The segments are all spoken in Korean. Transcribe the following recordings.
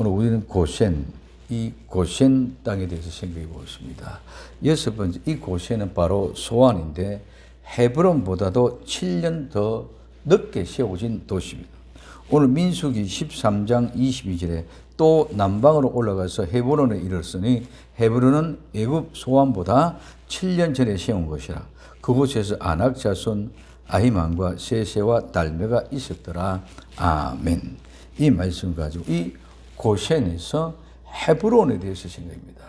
오늘 우리는 고센, 이 고센 땅에 대해서 생각해 보겠습니다. 여섯 번째, 이 고센은 바로 소안인데 헤브론보다도 7년 더 늦게 세워진 도시입니다. 오늘 민수기 13장 22절에 또 남방으로 올라가서 헤브론에 이르렀으니 헤브론은 애굽 소안보다 7년 전에 세운 것이라. 그곳에서 아낙 자손 아히만과 세세와 달메가 있었더라. 아멘. 이 말씀 가지고 이 고센에서 헤브론에 대해서 생각합니다.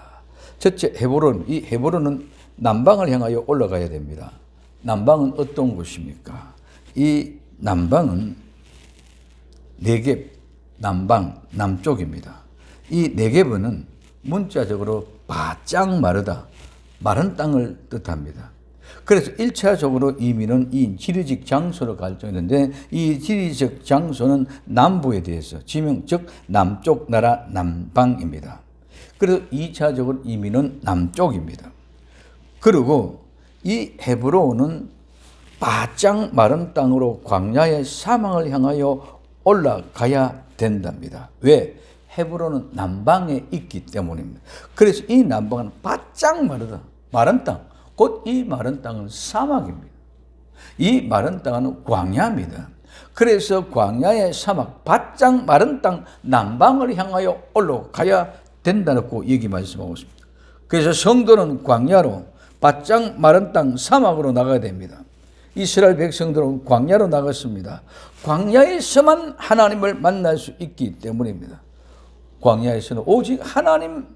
첫째, 헤브론. 이 헤브론은 남방을 향하여 올라가야 됩니다. 남방은 어떤 곳입니까? 이 남방은 네겝, 남방, 남쪽입니다. 이 네겝은 문자적으로 바짝 마르다, 마른 땅을 뜻합니다. 그래서 1차적으로 이민은 이 지리적 장소로 갈정했는데 이 지리적 장소는 남부에 대해서 지명, 즉 남쪽 나라 남방입니다. 그래서 2차적으로 이민은 남쪽입니다. 그리고 이 헤브론은 바짝 마른 땅으로 광야의 사망을 향하여 올라가야 된답니다. 왜? 헤브론은 남방에 있기 때문입니다. 그래서 이 남방은 바짝 마르다, 마른 땅, 곧 이 마른 땅은 사막입니다. 이 마른 땅은 광야입니다. 그래서 광야의 사막, 바짝 마른 땅 남방을 향하여 올라가야 된다고 여기 말씀하고 있습니다. 그래서 성도는 광야로, 바짝 마른 땅 사막으로 나가야 됩니다. 이스라엘 백성들은 광야로 나갔습니다. 광야에서만 하나님을 만날 수 있기 때문입니다. 광야에서는 오직 하나님만을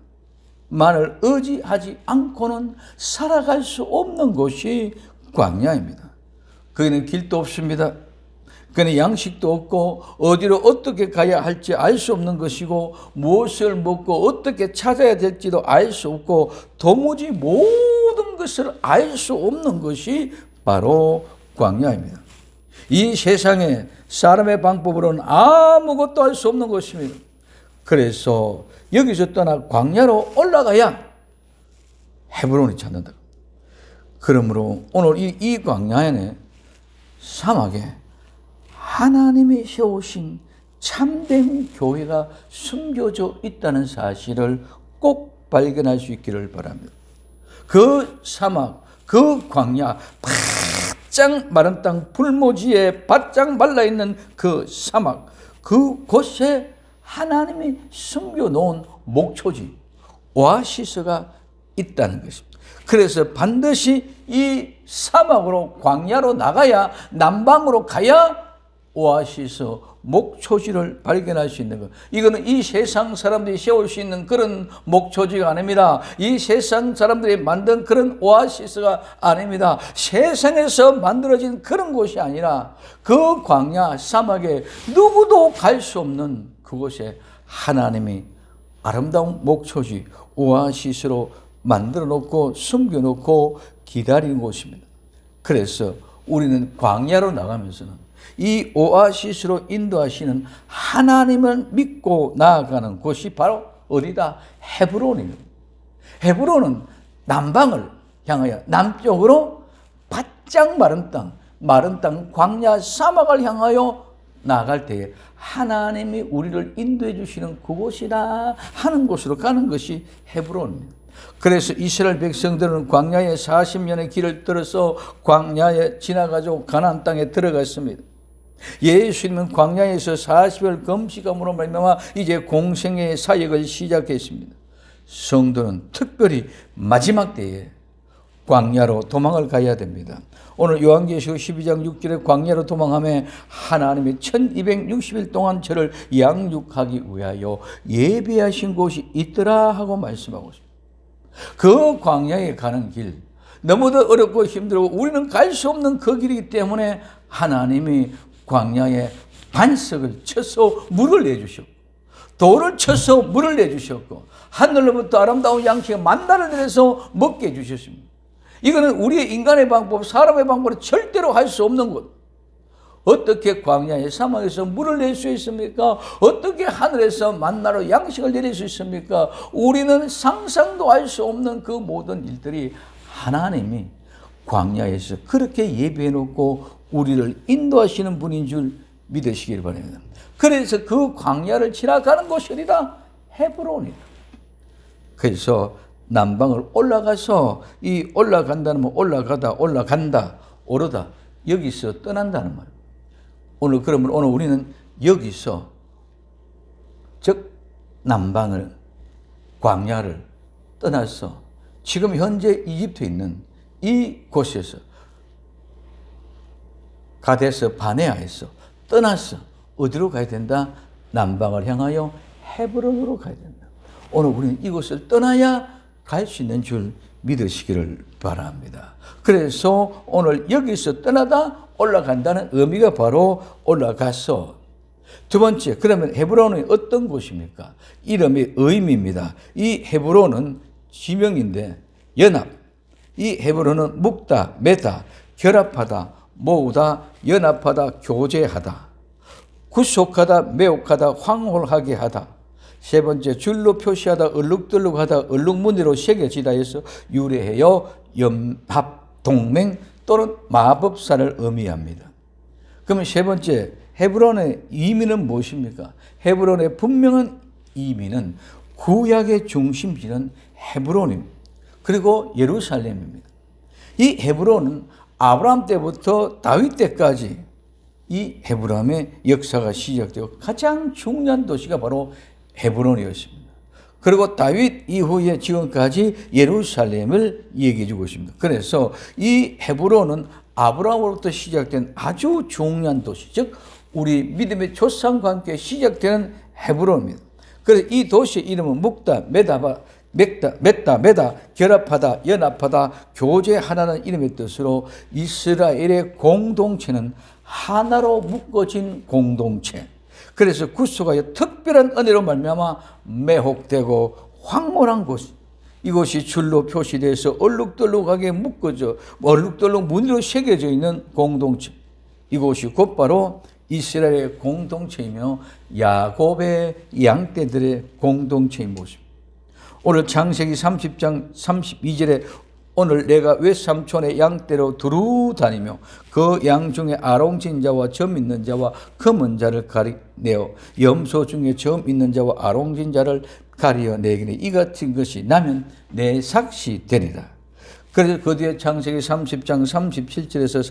의지하지 않고는 살아갈 수 없는 곳이 광야입니다. 거기는 길도 없습니다. 거기는 양식도 없고 어디로 어떻게 가야 할지 알 수 없는 것이고 무엇을 먹고 어떻게 찾아야 될지도 알 수 없고 도무지 모든 것을 알 수 없는 것이 바로 광야입니다. 이 세상에 사람의 방법으로는 아무것도 할 수 없는 것입니다. 그래서 여기서 떠나 광야로 올라가야 헤브론이 찾는다. 그러므로 오늘 이 광야에 사막에 하나님이 세우신 참된 교회가 숨겨져 있다는 사실을 꼭 발견할 수 있기를 바랍니다. 그 사막, 그 광야, 바짝 마른 땅 불모지에 바짝 말라있는 그 사막, 그곳에 하나님이 숨겨놓은 목초지, 오아시스가 있다는 것입니다. 그래서 반드시 이 사막으로 광야로 나가야, 남방으로 가야 오아시스 목초지를 발견할 수 있는 것. 이거는 이 세상 사람들이 세울 수 있는 그런 목초지가 아닙니다. 이 세상 사람들이 만든 그런 오아시스가 아닙니다. 세상에서 만들어진 그런 곳이 아니라 그 광야 사막에 누구도 갈 수 없는 그곳에 하나님이 아름다운 목초지, 오아시스로 만들어 놓고 숨겨놓고 기다리는 곳입니다. 그래서 우리는 광야로 나가면서는 이 오아시스로 인도하시는 하나님을 믿고 나아가는 곳이 바로 어디다? 헤브론입니다. 헤브론은 남방을 향하여 남쪽으로 바짝 마른 땅 광야 사막을 향하여 나아갈 때에 하나님이 우리를 인도해 주시는 그곳이다 하는 곳으로 가는 것이 헤브론입니다. 그래서 이스라엘 백성들은 광야에 40년의 길을 들어서 광야에 지나가지고 가나안 땅에 들어갔습니다. 예수님은 광야에서 40일 금식함으로 말미암아 이제 공생의 사역을 시작했습니다. 성도는 특별히 마지막 때에 광야로 도망을 가야 됩니다. 오늘 요한계시록 12장 6절에 광야로 도망하며 하나님이 1260일 동안 저를 양육하기 위하여 예비하신 곳이 있더라 하고 말씀하고 있습니다. 그 광야에 가는 길, 너무도 어렵고 힘들고 우리는 갈 수 없는 그 길이기 때문에 하나님이 광야에 반석을 쳐서 물을 내주셨고 돌을 쳐서 물을 내주셨고 하늘로부터 아름다운 양식의 만나를 내려서 먹게 해주셨습니다. 이거는 우리의 인간의 방법, 사람의 방법으로 절대로 할 수 없는 것. 어떻게 광야의 사막에서 물을 낼 수 있습니까? 어떻게 하늘에서 만나로 양식을 내릴 수 있습니까? 우리는 상상도 할 수 없는 그 모든 일들이 하나님이 광야에서 그렇게 예비해 놓고 우리를 인도하시는 분인 줄 믿으시길 바랍니다. 그래서 그 광야를 지나가는 곳이 어디다? 헤브론이다. 그래서 남방을 올라가서 이 올라간다는 뭐 올라가다, 올라간다, 오르다 여기서 떠난다는 말. 오늘 그러면 오늘 우리는 여기서 즉 남방을 광야를 떠나서 지금 현재 이집트에 있는 이 곳에서 가데스 바네아에서 떠나서 어디로 가야 된다? 남방을 향하여 헤브론으로 가야 된다. 오늘 우리는 이곳을 떠나야 갈 수 있는 줄 믿으시기를 바랍니다. 그래서 오늘 여기서 떠나다 올라간다는 의미가 바로 올라가서 두 번째, 그러면 헤브론은 어떤 곳입니까? 이름의 의미입니다. 이 헤브론은 지명인데 연합. 이 헤브론은 묵다, 매다, 결합하다, 모으다, 연합하다, 교제하다, 구속하다, 매혹하다, 황홀하게 하다. 세 번째, 줄로 표시하다, 얼룩덜룩하다, 얼룩무늬로 새겨지다 해서 유래하여 연합, 동맹 또는 마법사를 의미합니다. 그러면 세 번째, 헤브론의 의미는 무엇입니까? 헤브론의 분명한 의미는 구약의 중심지는 헤브론입니다. 그리고 예루살렘입니다. 이 헤브론은 아브라함 때부터 다윗 때까지 이 헤브론의 역사가 시작되고 가장 중요한 도시가 바로 헤브론이었습니다. 그리고 다윗 이후에 지금까지 예루살렘을 얘기해 주고 있습니다. 그래서 이 헤브론은 아브라함으로부터 시작된 아주 중요한 도시, 즉 우리 믿음의 조상과 함께 시작되는 헤브론입니다. 그래서 이 도시의 이름은 묵다, 매다, 결합하다, 연합하다, 교제하다는 이름의 뜻으로 이스라엘의 공동체는 하나로 묶어진 공동체. 그래서 구속하여 특별한 은혜로 말미암아 매혹되고 황홀한 곳. 이곳이 줄로 표시돼서 얼룩덜룩하게 묶어져 얼룩덜룩 무늬로 새겨져 있는 공동체. 이곳이 곧바로 이스라엘의 공동체이며 야곱의 양떼들의 공동체인 모습입니다. 오늘 창세기 30장 32절에 오늘 내가 외삼촌의 양떼로 두루 다니며 그 양 중에 아롱진 자와 점 있는 자와 검은 자를 가리내어 염소 중에 점 있는 자와 아롱진 자를 가리어 내기니 이 같은 것이 나면 내 삭시 되리라. 그래서 그 뒤에 창세기 30장 37절에서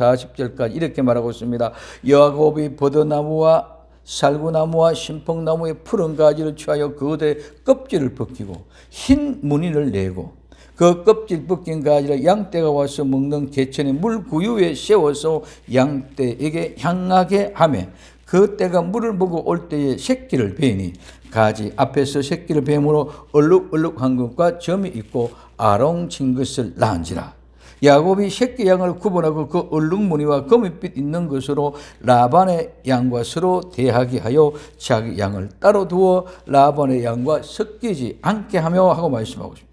40절까지 이렇게 말하고 있습니다. 야곱이 버드나무와 살구나무와 신풍나무의 푸른 가지를 취하여 그들의 껍질을 벗기고 흰 무늬를 내고 그 껍질 벗긴 가지를 양떼가 와서 먹는 개천의 물구유에 세워서 양떼에게 향하게 하며 그 떼가 물을 먹어 올 때에 새끼를 베니 가지 앞에서 새끼를 베므로 얼룩얼룩한 것과 점이 있고 아롱진 것을 낳은지라. 야곱이 새끼 양을 구분하고 그 얼룩무늬와 거밋빛 있는 것으로 라반의 양과 서로 대하게 하여 자기 양을 따로 두어 라반의 양과 섞이지 않게 하며 하고 말씀하고 있습니다.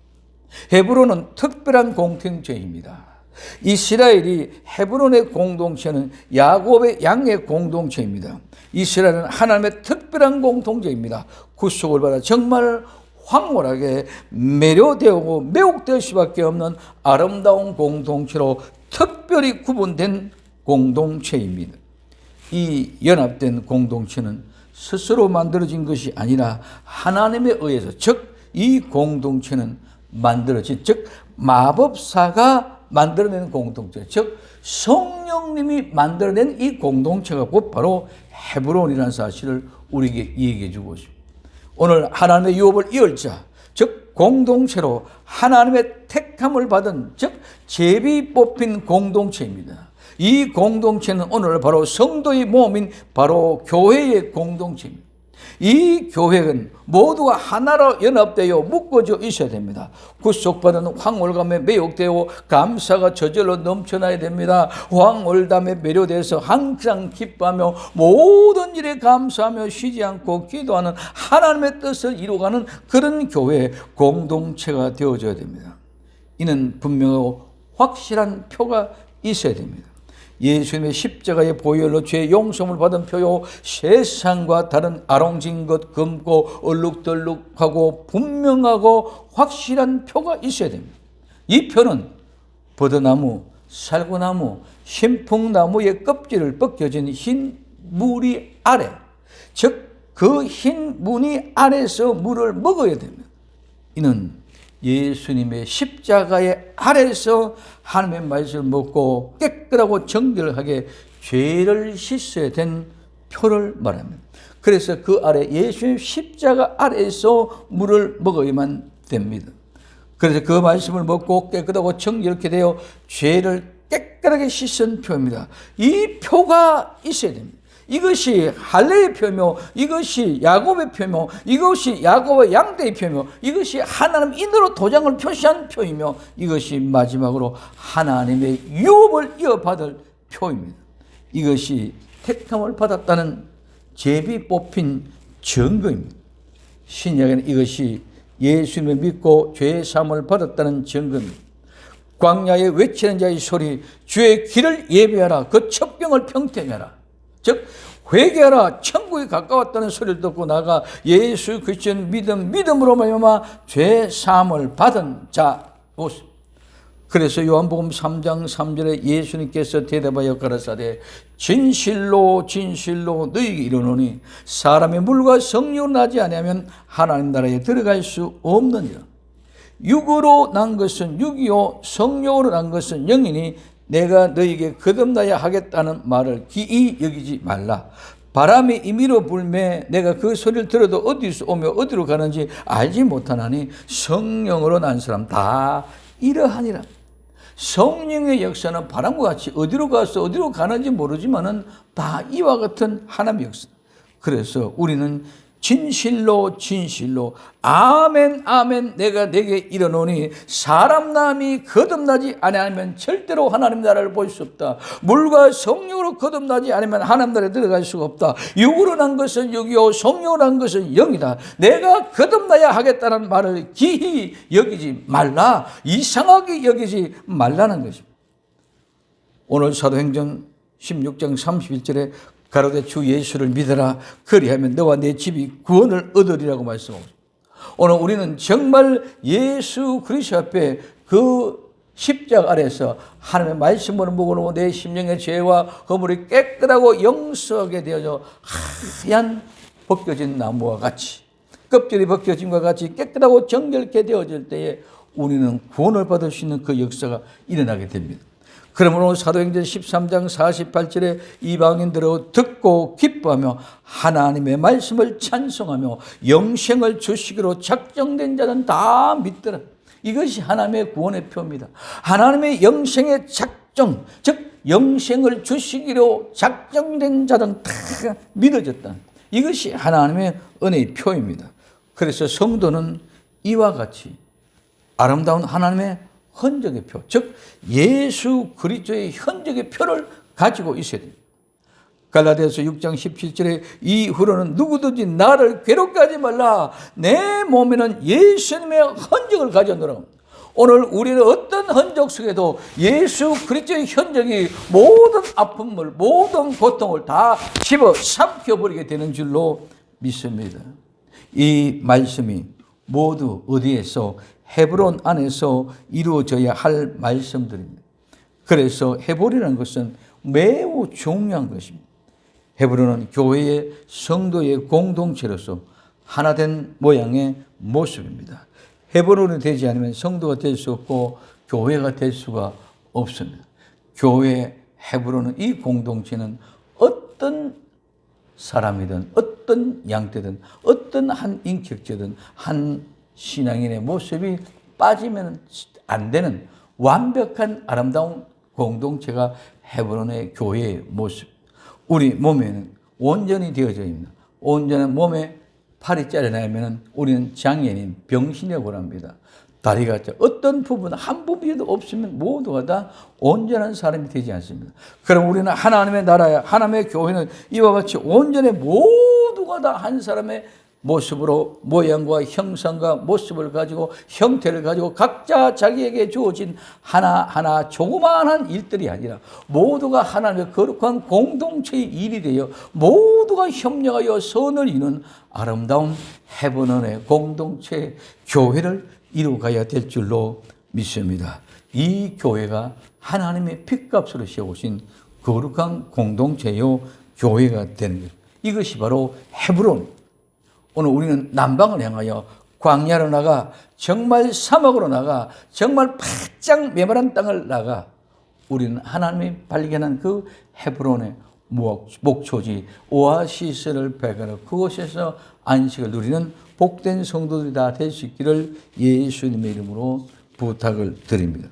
헤브론은 특별한 공동체입니다. 이스라엘이 헤브론의 공동체는 야곱의 양의 공동체입니다. 이스라엘은 하나님의 특별한 공동체입니다. 구속을 받아 정말 황홀하게 매료되고 매혹될 수밖에 없는 아름다운 공동체로 특별히 구분된 공동체입니다. 이 연합된 공동체는 스스로 만들어진 것이 아니라 하나님에 의해서, 즉 이 공동체는 만들어진, 즉 마법사가 만들어낸 공동체, 즉 성령님이 만들어낸 이 공동체가 곧 바로 헤브론이라는 사실을 우리에게 얘기해 주고 있습니다. 오늘 하나님의 유업을 이을 자, 즉 공동체로 하나님의 택함을 받은, 즉 제비 뽑힌 공동체입니다. 이 공동체는 오늘 바로 성도의 몸인 바로 교회의 공동체입니다. 이 교회는 모두가 하나로 연합되어 묶어져 있어야 됩니다. 구속받은 황홀감에 매혹되어 감사가 저절로 넘쳐나야 됩니다. 황홀감에 매료돼서 항상 기뻐하며 모든 일에 감사하며 쉬지 않고 기도하는 하나님의 뜻을 이루어가는 그런 교회 공동체가 되어져야 됩니다. 이는 분명하고 확실한 표가 있어야 됩니다. 예수님의 십자가의 보혈로 죄의 용서를 받은 표요, 세상과 다른 아롱진 것, 검고 얼룩덜룩하고 분명하고 확실한 표가 있어야 됩니다. 이 표는 버드나무, 살구나무, 신풍나무의 껍질을 벗겨진 흰 무리 아래, 즉 그 흰 무늬 아래서 물을 먹어야 됩니다. 이는 예수님의 십자가의 아래서 하나님의 말씀을 먹고 깨끗하고 정결하게 죄를 씻어야 된 표를 말합니다. 그래서 그 아래 예수님 십자가 아래에서 물을 먹어야만 됩니다. 그래서 그 말씀을 먹고 깨끗하고 정결케 되어 죄를 깨끗하게 씻은 표입니다. 이 표가 있어야 됩니다. 이것이 할례의 표며, 이것이 야곱의 표며, 이것이 야곱의 양떼의 표며, 이것이 하나님 인으로 도장을 표시한 표이며, 이것이 마지막으로 하나님의 유업을 이어받을 표입니다. 이것이 택함을 받았다는 제비 뽑힌 증거입니다. 신약에는 이것이 예수님을 믿고 죄의 사함을 받았다는 증거입니다. 광야에 외치는 자의 소리, 주의 길을 예비하라, 그 첩병을 평택하라. 즉 회개하라, 천국이 가까웠다는 소리를 듣고 나가 예수 그리스도의 믿음으로 말미암아 죄 사함을 받은 자 모습. 그래서 요한복음 3장 3절에 예수님께서 대답하여 가라사대 진실로 진실로 너희에게 이르노니 사람의 물과 성령으로 나지 아니하면 하나님 나라에 들어갈 수 없느니라. 육으로 난 것은 육이요 성령으로 난 것은 영이니 내가 너희에게 거듭나야 하겠다는 말을 기이 여기지 말라. 바람이 임의로 불매 내가 그 소리를 들어도 어디서 오며 어디로 가는지 알지 못하나니 성령으로 난 사람 다 이러하니라. 성령의 역사는 바람과 같이 어디로 가서 어디로 가는지 모르지만은 다 이와 같은 하나님의 역사. 그래서 우리는 진실로 진실로 아멘 아멘 내가 내게 이르노니 사람 남이 거듭나지 아니하면 절대로 하나님 나라를 볼 수 없다. 물과 성령으로 거듭나지 않으면 하나님 나라에 들어갈 수가 없다. 육으로 난 것은 육이요 성령으로 난 것은 영이다. 내가 거듭나야 하겠다는 말을 기히 여기지 말라. 이상하게 여기지 말라는 것입니다. 오늘 사도행전 16장 31절에 가로되 주 예수를 믿어라. 그리하면 너와 내 집이 구원을 얻으리라고 말씀하고 있습니다. 오늘 우리는 정말 예수 그리스도 앞에 그 십자가 아래서 하나님의 말씀을 먹으로 내 심령의 죄와 허물이 깨끗하고 영수하게 되어져 하얀 벗겨진 나무와 같이 껍질이 벗겨짐과 같이 깨끗하고 정결케 되어질 때에 우리는 구원을 받을 수 있는 그 역사가 일어나게 됩니다. 그러므로 사도행전 13장 48절에 이방인들을 듣고 기뻐하며 하나님의 말씀을 찬송하며 영생을 주시기로 작정된 자는 다 믿더라. 이것이 하나님의 구원의 표입니다. 하나님의 영생의 작정, 즉 영생을 주시기로 작정된 자는 다 믿어졌다. 이것이 하나님의 은혜의 표입니다. 그래서 성도는 이와 같이 아름다운 하나님의 흔적의 표, 즉 예수 그리스도의 흔적의 표를 가지고 있어야 됩니다. 갈라디아서 6장 17절에 이후로는 누구든지 나를 괴롭게 하지 말라. 내 몸에는 예수님의 흔적을 가져놓으라. 오늘 우리는 어떤 흔적 속에도 예수 그리스도의 흔적이 모든 아픔을 모든 고통을 다 집어삼켜버리게 되는 줄로 믿습니다. 이 말씀이 모두 어디에서 헤브론 안에서 이루어져야 할 말씀들입니다. 그래서 헤브론이라는 것은 매우 중요한 것입니다. 헤브론은 교회의 성도의 공동체로서 하나된 모양의 모습입니다. 헤브론이 되지 않으면 성도가 될 수 없고 교회가 될 수가 없습니다. 교회 헤브론은 이 공동체는 어떤 사람이든 어떤 양떼든 어떤 한 인격자든 한 신앙인의 모습이 빠지면 안 되는 완벽한 아름다운 공동체가 헤브론의 교회의 모습. 우리 몸에는 온전히 되어져 있는 온전한 몸에 팔이 잘려나면 우리는 장애인 병신이라고 합니다. 다리가 어떤 부분 한 부분이라도 없으면 모두가 다 온전한 사람이 되지 않습니다. 그럼 우리는 하나님의 나라야 하나님의 교회는 이와 같이 온전히 모두가 다 한 사람의 모습으로 모양과 형상과 모습을 가지고 형태를 가지고 각자 자기에게 주어진 하나하나 조그마한 일들이 아니라 모두가 하나님의 거룩한 공동체의 일이 되어 모두가 협력하여 선을 이루는 아름다운 헤브론의 공동체 교회를 이루어가야 될 줄로 믿습니다. 이 교회가 하나님의 핏값으로 세우신 거룩한 공동체요 교회가 되는 것. 이것이 바로 헤브론 오늘 우리는 남방을 향하여 광야로 나가 정말 사막으로 나가 정말 바짝 메마른 땅을 나가 우리는 하나님이 발견한 그 헤브론의 목초지 오아시스를 발견하고 그곳에서 안식을 누리는 복된 성도들이 다 될 수 있기를 예수님의 이름으로 부탁을 드립니다.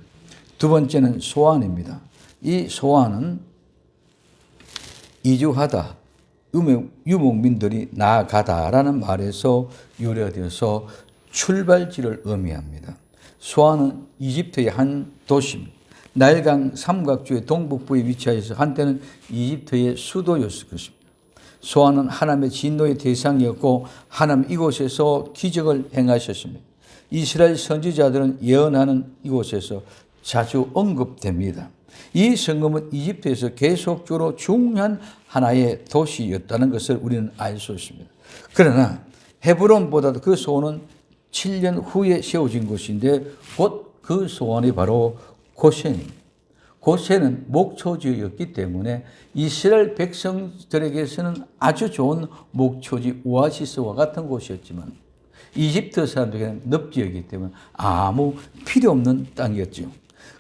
두 번째는 소환입니다. 이 소환은 이주하다, 유목민들이 나아가다라는 말에서 유래되어서 출발지를 의미합니다. 소안은 이집트의 한 도시입니다. 나일강 삼각주의 동북부에 위치하여서 한때는 이집트의 수도였을 것입니다. 소안은 하나님의 진노의 대상이었고 하나님 이곳에서 기적을 행하셨습니다. 이스라엘 선지자들은 예언하는 이곳에서 자주 언급됩니다. 이 성읍은 이집트에서 계속적으로 중요한 하나의 도시였다는 것을 우리는 알 수 있습니다. 그러나 헤브론보다도 그 소원은 7년 후에 세워진 곳인데 곧 그 소원이 바로 고센입니다. 고센은 목초지였기 때문에 이스라엘 백성들에게서는 아주 좋은 목초지 오아시스와 같은 곳이었지만 이집트 사람들에게는 늪지였기 때문에 아무 필요 없는 땅이었죠.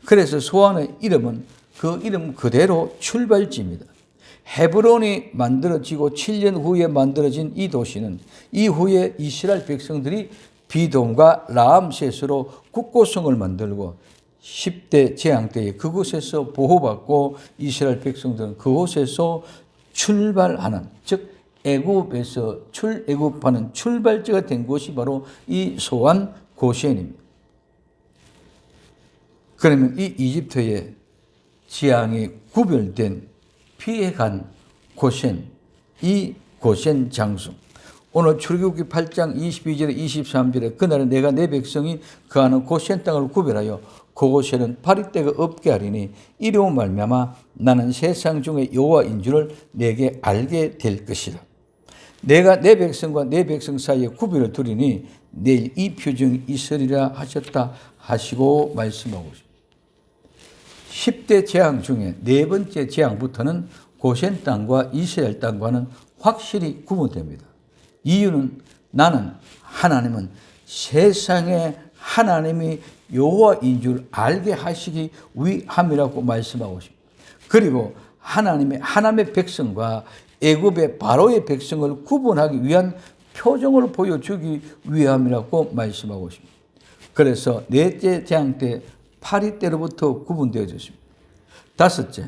그래서 소안의 이름은 그 이름 그대로 출발지입니다. 헤브론이 만들어지고 7년 후에 만들어진 이 도시는 이후에 이스라엘 백성들이 비돔과 라암셋으로 국고성을 만들고 10대 재앙 때에 그곳에서 보호받고 이스라엘 백성들은 그곳에서 출발하는, 즉 애굽에서 출애굽하는 출발지가 된 곳이 바로 이 소안 고센입니다. 그러면 이 이집트의 지향이 구별된 피해간 고센, 이 고센 장수. 오늘 출애굽기 8장 22절에 23절에 그날은 내가 내 백성이 거하는 고센 땅을 구별하여 그곳에는 파리떼가 없게 하리니 이로 말미암아 나는 세상 중에 여호와인 줄을 내게 알게 될 것이다. 내가 내 백성과 내 백성 사이에 구별을 두리니 내일 이 표징이 있으리라 하셨다 하시고 말씀하고 있습니다. 10대 재앙 중에 네 번째 재앙부터는 고센 땅과 이스라엘 땅과는 확실히 구분됩니다. 이유는 나는 하나님은 세상에 하나님이 여호와인 줄 알게 하시기 위함이라고 말씀하고 있습니다. 그리고 하나님의 백성과 애굽의 바로의 백성을 구분하기 위한 표정을 보여주기 위함이라고 말씀하고 있습니다. 그래서 넷째 재앙 때 파리떼로부터 구분되어졌습니다. 다섯째,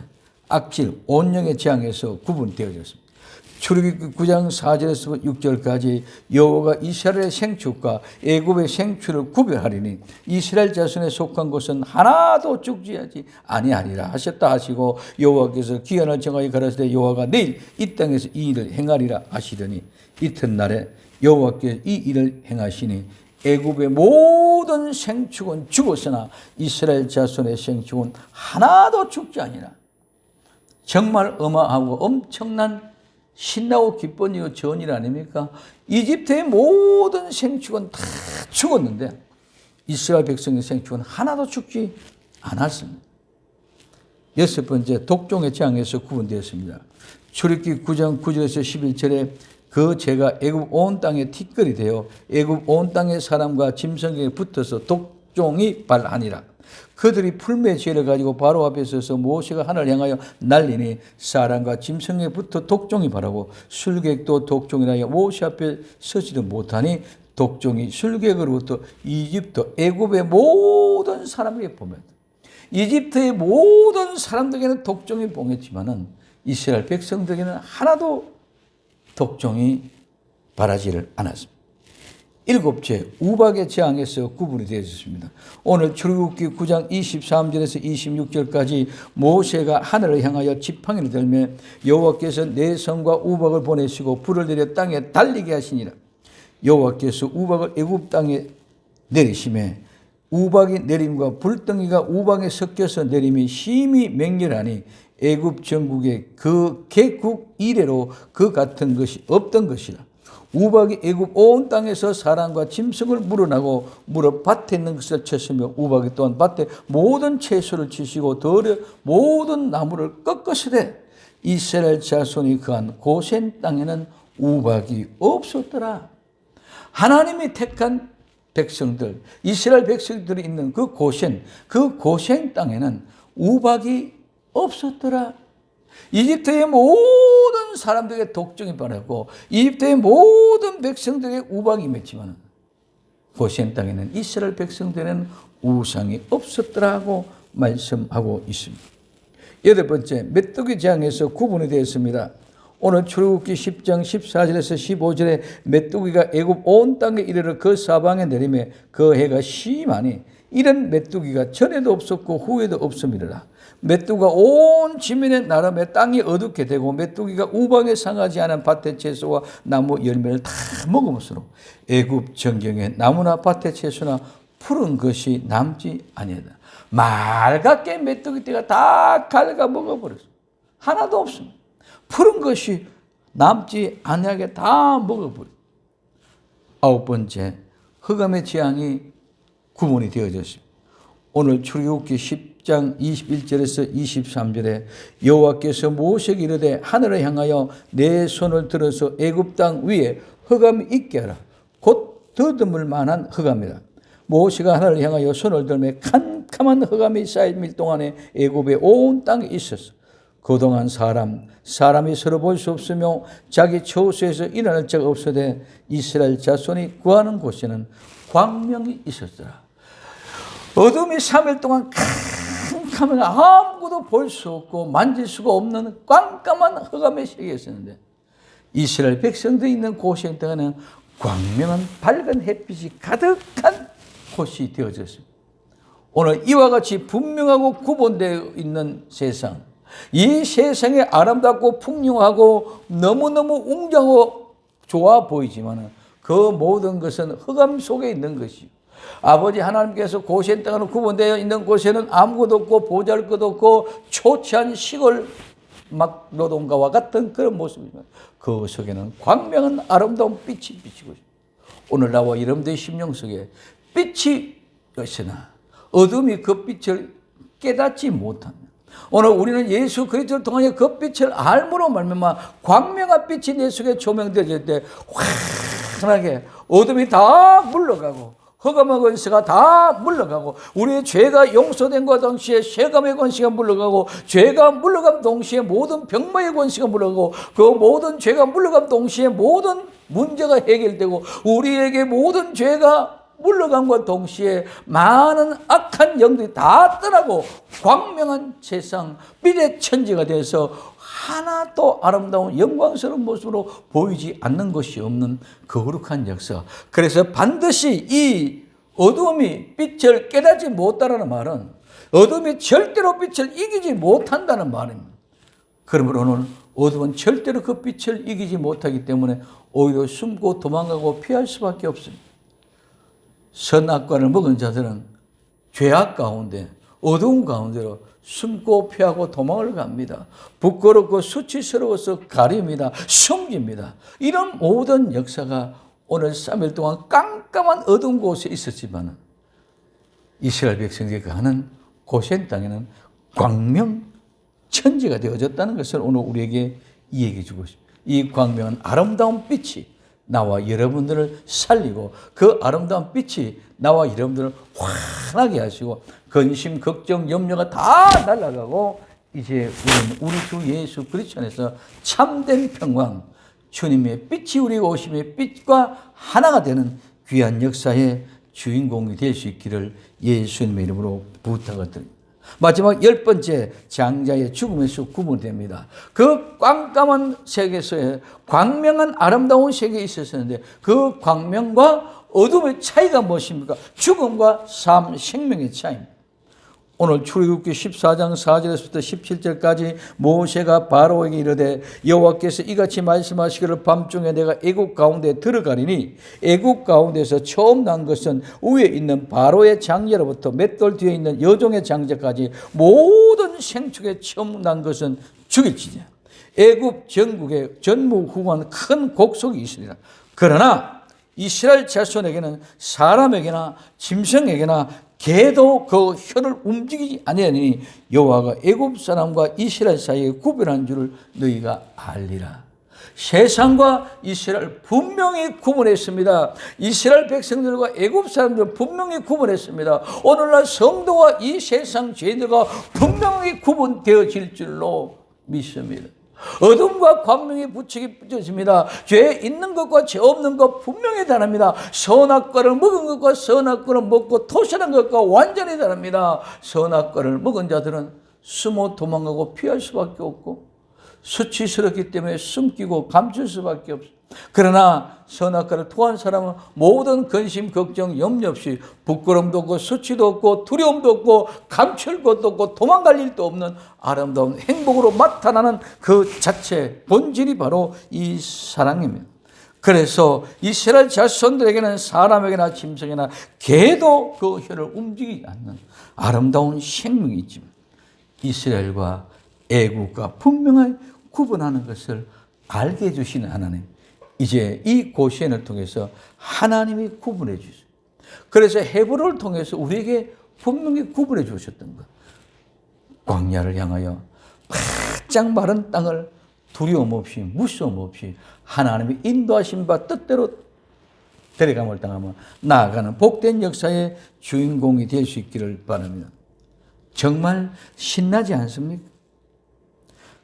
악질, 온영의 재앙에서 구분되어졌습니다. 출애굽기 9장 4절에서 6절까지 여호와가 이스라엘의 생축과 애굽의 생축을 구별하리니 이스라엘 자손에 속한 것은 하나도 죽지 아니하리라 하셨다 하시고 여호와께서 기한을 정하여 가라사대 여호와가 내일 이 땅에서 이 일을 행하리라 하시더니 이튿날에 여호와께서 이 일을 행하시니 애굽의 모든 생축은 죽었으나 이스라엘 자손의 생축은 하나도 죽지 아니라. 정말 어마하고 엄청난 신나고 기쁜 이유 전일 아닙니까? 이집트의 모든 생축은 다 죽었는데 이스라엘 백성의 생축은 하나도 죽지 않았습니다. 여섯 번째, 독종의 재앙에서 구분되었습니다. 출애굽기 9장 9절에서 11절에 그 죄가 애굽 온 땅에 티끌이 되어 애굽 온 땅의 사람과 짐승에게 붙어서 독종이 발하니라. 그들이 풀매 죄를 가지고 바로 앞에 서서 모세가 하늘을 향하여 날리니 사람과 짐승에 붙어 독종이 발하고 술객도 독종이라 모세 앞에 서지도 못하니 독종이 술객으로부터 이집트 애굽의 모든 사람에게 봉했다. 이집트의 모든 사람들에게는 독종이 봉했지만은 이스라엘 백성들에게는 하나도 독종이 발하지를 않았습니다. 일곱째, 우박의 재앙에서 구분이 되어졌습니다. 오늘 출애굽기 9장 23절에서 26절까지 모세가 하늘을 향하여 지팡이를 들며 여호와께서 내 성과 우박을 보내시고 불을 내려 땅에 달리게 하시니라. 여호와께서 우박을 애굽 땅에 내리심에 우박이 내림과 불덩이가 우박에 섞여서 내림이 심히 맹렬하니 애굽 전국에 그 개국 이래로 그 같은 것이 없던 것이라. 우박이 애굽 온 땅에서 사람과 짐승을 물어나고 무릎 밭에 있는 것을 쳤으며 우박이 또한 밭에 모든 채소를 치시고 더러 모든 나무를 꺾으시되 이스라엘 자손이 거한 고센 땅에는 우박이 없었더라. 하나님이 택한 백성들, 이스라엘 백성들이 있는 그 고센 땅에는 우박이 없었더라. 이집트의 모든 사람들에게 독종이 발하고 이집트의 모든 백성들에게 우박이 맺지만 고센 땅에는 이스라엘 백성들에는 우상이 없었더라고 말씀하고 있습니다. 여덟 번째, 메뚜기 재앙에서 구분이 되었습니다. 오늘 출애굽기 10장 14절에서 15절에 메뚜기가 애굽 온 땅에 이르러 그 사방에 내리매 그 해가 심하니 이런 메뚜기가 전에도 없었고 후에도 없음이라. 메뚜기가 온 지면에 나름에 땅이 어둡게 되고 메뚜기가 우방에 상하지 않은 밭의 채소와 나무 열매를 다 먹음으로 애굽 전경에 나무나 밭의 채소나 푸른 것이 남지 아니하다. 맑게 메뚜기 떼가 다 갉아 먹어버렸어. 하나도 없습니다. 푸른 것이 남지 아니하게 다 먹어버려. 아홉 번째, 흑암의 재앙이 구분이 되어졌습니다. 오늘 출애굽기 10장 21절에서 23절에 여호와께서 모세에게 이르되 하늘을 향하여 내 손을 들어서 애굽 땅 위에 흑암이 있게 하라. 곧 더듬을 만한 흑암이라. 모세가 하늘을 향하여 손을 들매 캄캄한 흑암이 쌓일 동안에 애굽의 온 땅에 있었어. 그동안 사람이 서로 볼 수 없으며 자기 처소에서 일어날 자가 없어되 이스라엘 자손이 구하는 곳에는 광명이 있었더라. 어둠이 3일 동안 캄캄한 아무것도 볼 수 없고 만질 수가 없는 깜깜한 흑암의 세계에 있었는데 이스라엘 백성들이 있는 고센 땅에는 광명한 밝은 햇빛이 가득한 곳이 되어졌습니다. 오늘 이와 같이 분명하고 구분되어 있는 세상, 이 세상에 아름답고 풍요하고 너무너무 웅장하고 좋아 보이지만 그 모든 것은 흑암 속에 있는 것이요. 아버지 하나님께서 고센 땅으로 구분되어 있는 곳에는 아무것도 없고 보잘것 없고 초췌한 시골 막 노동가와 같은 그런 모습이지만 그 속에는 광명한 아름다운 빛이 비치고 있습니다. 오늘 나와 여러분들의 심령 속에 빛이 있으나 어둠이 그 빛을 깨닫지 못합니다. 오늘 우리는 예수 그리스도를 통하여 그 빛을 알므로 말미암아 광명한 빛이 내 속에 조명되어질 때 환하게 어둠이 다 물러가고 흑암의 권세가 다 물러가고 우리의 죄가 용서된 것 동시에 쇠감의 권세가 물러가고 죄가 물러감 동시에 모든 병마의 권세가 물러가고 그 모든 죄가 물러감 동시에 모든 문제가 해결되고 우리에게 모든 죄가 물러감과 동시에 많은 악한 영들이 다 떠나고 광명한 세상 빛의 천지가 되어서 하나도 아름다운 영광스러운 모습으로 보이지 않는 것이 없는 거룩한 역사. 그래서 반드시 이 어둠이 빛을 깨닫지 못한다는 말은 어둠이 절대로 빛을 이기지 못한다는 말입니다. 그러므로 오늘 어둠은 절대로 그 빛을 이기지 못하기 때문에 오히려 숨고 도망가고 피할 수밖에 없습니다. 선악과를 먹은 자들은 죄악 가운데 어두운 가운데로 숨고 피하고 도망을 갑니다. 부끄럽고 수치스러워서 가립니다. 숨깁니다. 이런 모든 역사가 오늘 3일 동안 깜깜한 어두운 곳에 있었지만 이스라엘 백성들이 가는 고센 땅에는 광명 천지가 되어졌다는 것을 오늘 우리에게 이야기해 주고 있습니다. 이 광명은 아름다운 빛이 나와 여러분들을 살리고 그 아름다운 빛이 나와 여러분들을 환하게 하시고 근심, 걱정, 염려가 다 날아가고 이제 우리는 우리 주 예수 그리스도 안에서 참된 평강, 주님의 빛이 우리가 오심의 빛과 하나가 되는 귀한 역사의 주인공이 될 수 있기를 예수님의 이름으로 부탁을 드립니다. 마지막 10번째, 장자의 죽음에서 구분됩니다. 그 깜깜한 세계에서의 광명한 아름다운 세계에 있었는데 그 광명과 어둠의 차이가 무엇입니까? 죽음과 삶, 생명의 차이입니다. 오늘 출애굽기 14장 4절에서부터 17절까지 모세가 바로에게 이르되 여호와께서 이같이 말씀하시기를 밤중에 내가 애국 가운데 들어가리니 애국 가운데서 처음 난 것은 위에 있는 바로의 장자로부터 맷돌 뒤에 있는 여종의 장자까지 모든 생축에 처음 난 것은 죽일지니라. 애국 전국에 전무후무한 큰 곡속이 있으리라. 그러나 이스라엘 자손에게는 사람에게나 짐승에게나 개도 그 혀를 움직이지 아니하니 여호와가 애굽 사람과 이스라엘 사이에 구별한 줄을 너희가 알리라. 세상과 이스라엘 분명히 구분했습니다. 이스라엘 백성들과 애굽 사람들 분명히 구분했습니다. 오늘날 성도와 이 세상 죄들과 분명히 구분되어질 줄로 믿습니다. 어둠과 광명이 부축이 붙여집니다. 죄 있는 것과 죄 없는 것 분명히 다릅니다. 선악과를 먹은 것과 선악과를 먹고 토실한 것과 완전히 다릅니다. 선악과를 먹은 자들은 숨어 도망가고 피할 수밖에 없고 수치스럽기 때문에 숨기고 감출 수밖에 없습니다. 그러나 선악과를 토한 사람은 모든 근심, 걱정, 염려 없이 부끄럼도 없고 수치도 없고 두려움도 없고 감출 것도 없고 도망갈 일도 없는 아름다운 행복으로 나타나는 그 자체 본질이 바로 이 사랑입니다. 그래서 이스라엘 자손들에게는 사람에게나 짐승에나 개도 그 혀를 움직이지 않는 아름다운 생명이 있지만 이스라엘과 애국과 분명하게 구분하는 것을 알게 해주시는 하나님, 이제 이 고시엔을 통해서 하나님이 구분해 주세요. 그래서 헤브론을 통해서 우리에게 분명히 구분해 주셨던 것. 광야를 향하여 바짝 마른 땅을 두려움 없이 무서움 없이 하나님이 인도하신 바 뜻대로 데려감을 당하며 나아가는 복된 역사의 주인공이 될 수 있기를 바랍니다. 정말 신나지 않습니까?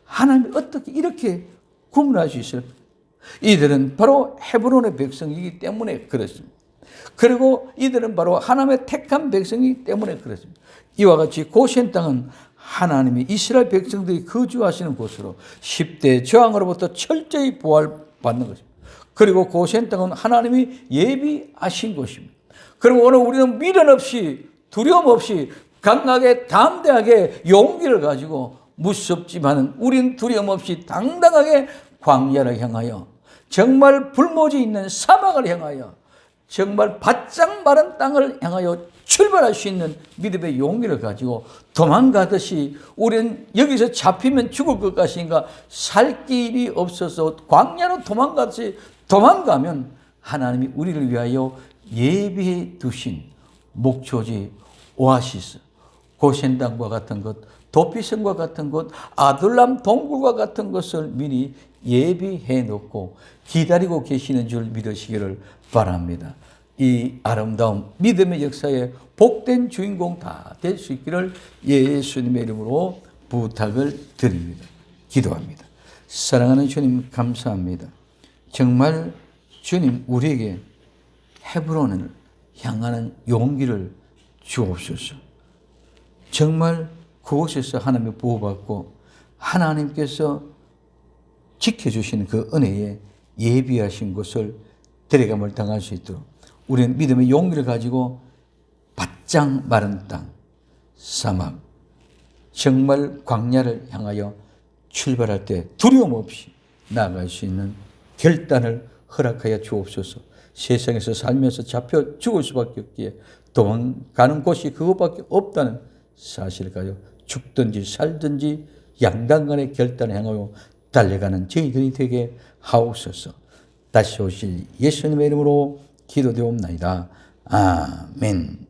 하나님이 어떻게 이렇게 구분할 수 있을까? 이들은 바로 헤브론의 백성이기 때문에 그렇습니다. 그리고 이들은 바로 하나님의 택한 백성이기 때문에 그렇습니다. 이와 같이 고시엔 땅은 하나님이 이스라엘 백성들이 거주하시는 곳으로 10대 저항으로부터 철저히 보호받는 것입니다. 그리고 고시엔 땅은 하나님이 예비하신 곳입니다. 그리고 오늘 우리는 미련 없이 두려움 없이 강하게 담대하게 용기를 가지고 무섭지만은 우린 두려움 없이 당당하게 광야를 향하여 정말 불모지 있는 사막을 향하여 정말 바짝 마른 땅을 향하여 출발할 수 있는 믿음의 용기를 가지고 도망가듯이 우리는 여기서 잡히면 죽을 것 같으니까 살 길이 없어서 광야로 도망가듯이 도망가면 하나님이 우리를 위하여 예비해 두신 목초지 오아시스, 고센 땅과 같은 것, 도피성과 같은 것, 아둘람 동굴과 같은 것을 미리 예비해 놓고 기다리고 계시는 줄 믿으시기를 바랍니다. 이 아름다운 믿음의 역사에 복된 주인공 다 될 수 있기를 예수님의 이름으로 부탁을 드립니다. 기도합니다. 사랑하는 주님 감사합니다. 정말 주님 우리에게 헤브론을 향하는 용기를 주옵소서. 정말 그곳에서 하나님의 보호받고 하나님께서 지켜주시는 그 은혜에 예비하신 것을 데려감을 당할 수 있도록 우리는 믿음의 용기를 가지고 바짝 마른 땅, 사막, 정말 광야를 향하여 출발할 때 두려움 없이 나아갈 수 있는 결단을 허락하여 주옵소서. 세상에서 살면서 잡혀 죽을 수밖에 없기에 도망가는 곳이 그것밖에 없다는 사실을 가지고 죽든지 살든지 양당간의 결단을 향하여 달려가는 저희들이 되게 하옵소서. 다시 오실 예수님의 이름으로 기도되옵나이다. 아멘.